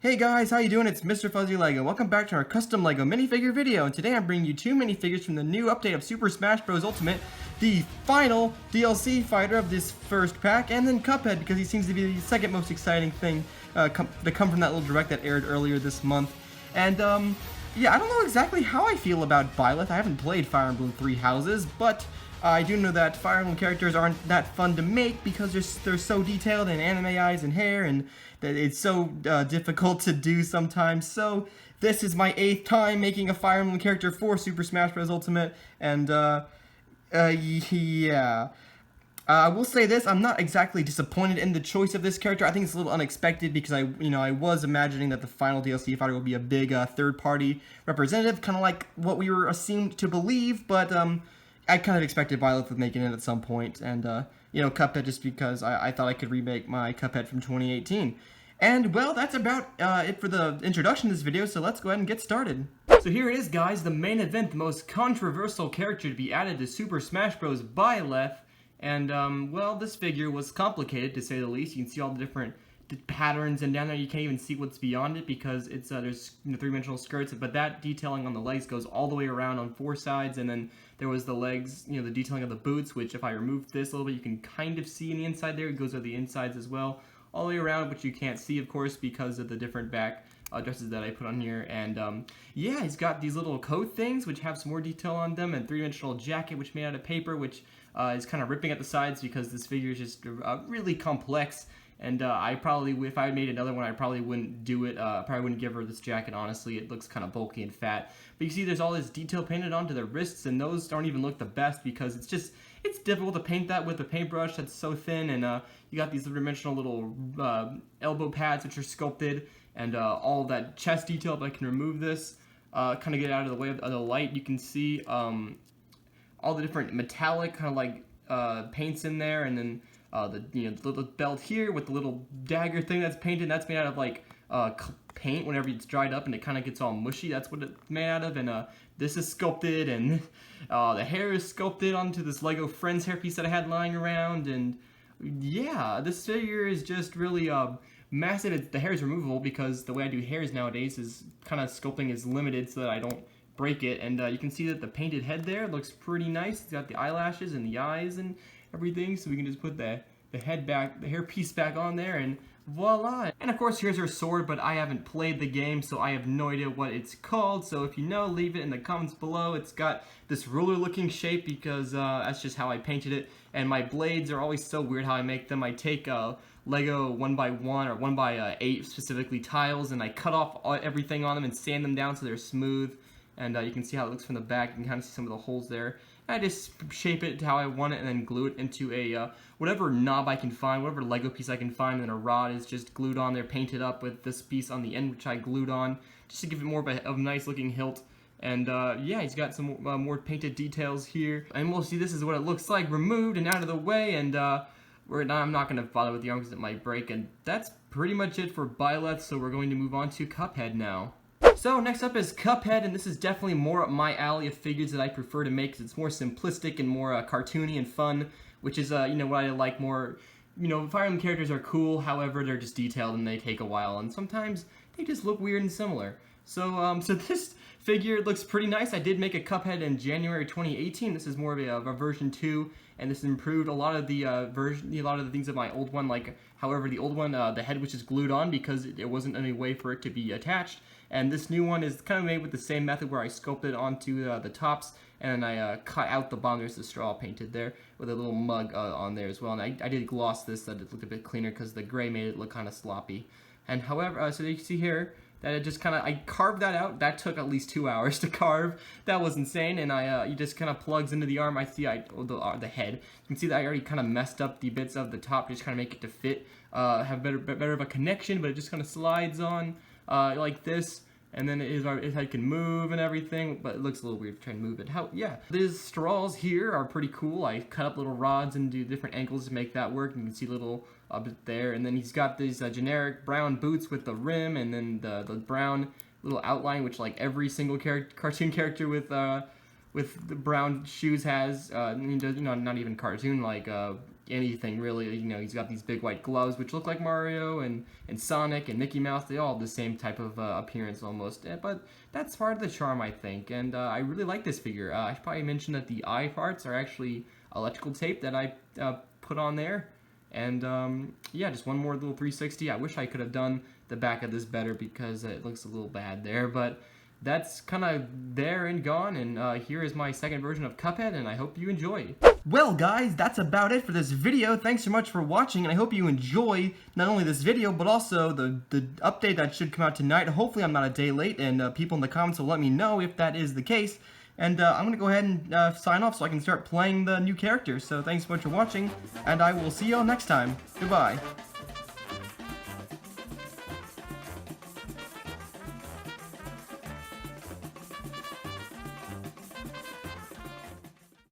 Hey guys, how you doing? It's Mr. Fuzzy Lego. Welcome back to our custom Lego minifigure video, and today I'm bringing you two minifigures from the new update of Super Smash Bros. Ultimate, the final DLC fighter of this first pack, and then Cuphead, because he seems to be the second most exciting thing to come from that little direct that aired earlier this month. And, yeah, I don't know exactly how I feel about Byleth. I haven't played Fire Emblem Three Houses, but I do know that Fire Emblem characters aren't that fun to make because they're so detailed in anime eyes and hair, and that it's so difficult to do sometimes. So this is my 8th time making a Fire Emblem character for Super Smash Bros. Ultimate, and yeah. I will say this: I'm not exactly disappointed in the choice of this character. I think it's a little unexpected because I was imagining that the final DLC fighter will be a big third-party representative, kind of like what we were assumed to believe. But I kind of expected Byleth would making it at some point, and Cuphead, just because I thought I could remake my Cuphead from 2018. And well, that's about it for the introduction to this video. So let's go ahead and get started. So here it is, guys, the main event, the most controversial character to be added to Super Smash Bros. Byleth. And, well, this figure was complicated, to say the least. You can see all the different patterns, and down there you can't even see what's beyond it because it's there's three-dimensional skirts, but that detailing on the legs goes all the way around on 4 sides, and then there was the legs, the detailing of the boots, which if I remove this a little bit, you can kind of see in the inside there. It goes over the insides as well, all the way around, which you can't see, of course, because of the different back dresses that I put on here. And yeah, he's got these little coat things which have some more detail on them, and three-dimensional jacket which made out of paper, which is kind of ripping at the sides because this figure is just really complex. And I probably, if I made another one, I probably wouldn't do it. Probably wouldn't give her this jacket, honestly. It looks kind of bulky and fat. But you see there's all this detail painted onto the wrists, and those don't even look the best because it's difficult to paint that with a paintbrush that's so thin. And you got these three-dimensional little elbow pads which are sculpted, and all that chest detail. But I can remove this, kind of get out of the way of the light. You can see all the different metallic kind of like paints in there, and then the little belt here with the little dagger thing that's painted. That's made out of like paint whenever it's dried up and it kind of gets all mushy. That's what it's made out of. And this is sculpted, and the hair is sculpted onto this Lego Friends hairpiece that I had lying around. And yeah, this figure is just really massive. The hair is removable because the way I do hairs nowadays is kind of sculpting is limited so that I don't break it. And you can see that the painted head there looks pretty nice. It's got the eyelashes and the eyes and everything, so we can just put the head back, the hair piece back on there, and voila. And of course here's her sword, but I haven't played the game, so I have no idea what it's called. So if you know, leave it in the comments below. It's got this ruler looking shape because that's just how I painted it. And my blades are always so weird how I make them. I take Lego 1x1 or 1x8 specifically tiles, and I cut off everything on them and sand them down so they're smooth. And you can see how it looks from the back. You can kind of see some of the holes there. I just shape it to how I want it and then glue it into a whatever knob I can find, whatever Lego piece I can find, and then a rod is just glued on there, painted up with this piece on the end, which I glued on, just to give it more of a nice looking hilt. And yeah, he's got some more painted details here. And we'll see, this is what it looks like removed and out of the way. And I'm not going to bother with the arm because it might break. And that's pretty much it for Byleth, so we're going to move on to Cuphead now. So next up is Cuphead, and this is definitely more up my alley of figures that I prefer to make because it's more simplistic and more cartoony and fun, which is what I like more. Fire Emblem characters are cool, however they're just detailed and they take a while, and sometimes they just look weird and similar. So so this figure looks pretty nice. I did make a Cuphead in January 2018. This is more of a version 2, and this improved a lot of the things of my old one. Like, however, the old one, the head was just glued on because there wasn't any way for it to be attached. And this new one is kind of made with the same method where I sculpted onto the tops, and I cut out the bottom. There's the straw painted there with a little mug on there as well. And I did gloss this so that it looked a bit cleaner because the gray made it look kind of sloppy. And however, so you can see here that it just kind of, I carved that out. That took at least 2 hours to carve. That was insane. And it just kind of plugs into the arm. I see the head. You can see that I already kind of messed up the bits of the top, just kind of make it to fit, have better of a connection, but it just kind of slides on. Like this, and then his head can move and everything, but it looks a little weird to try and move it. Yeah, these straws here are pretty cool. I cut up little rods and do different angles to make that work. You can see a little bit there, and then he's got these generic brown boots with the rim, and then the brown little outline, which like every single cartoon character with the brown shoes has. Not even cartoon, like anything really. You know, he's got these big white gloves which look like Mario, and Sonic and Mickey Mouse. They all have the same type of appearance almost, but that's part of the charm, I think. And I really like this figure. I should probably mention that the eye parts are actually electrical tape that I put on there. And yeah, just one more little 360. I wish I could have done the back of this better because it looks a little bad there, but that's kind of there and gone. And here is my second version of Cuphead, and I hope you enjoy. Well guys, that's about it for this video. Thanks so much for watching, and I hope you enjoy not only this video, but also the update that should come out tonight. Hopefully I'm not a day late, and people in the comments will let me know if that is the case. And I'm going to go ahead and sign off so I can start playing the new characters. So thanks so much for watching, and I will see you all next time. Goodbye.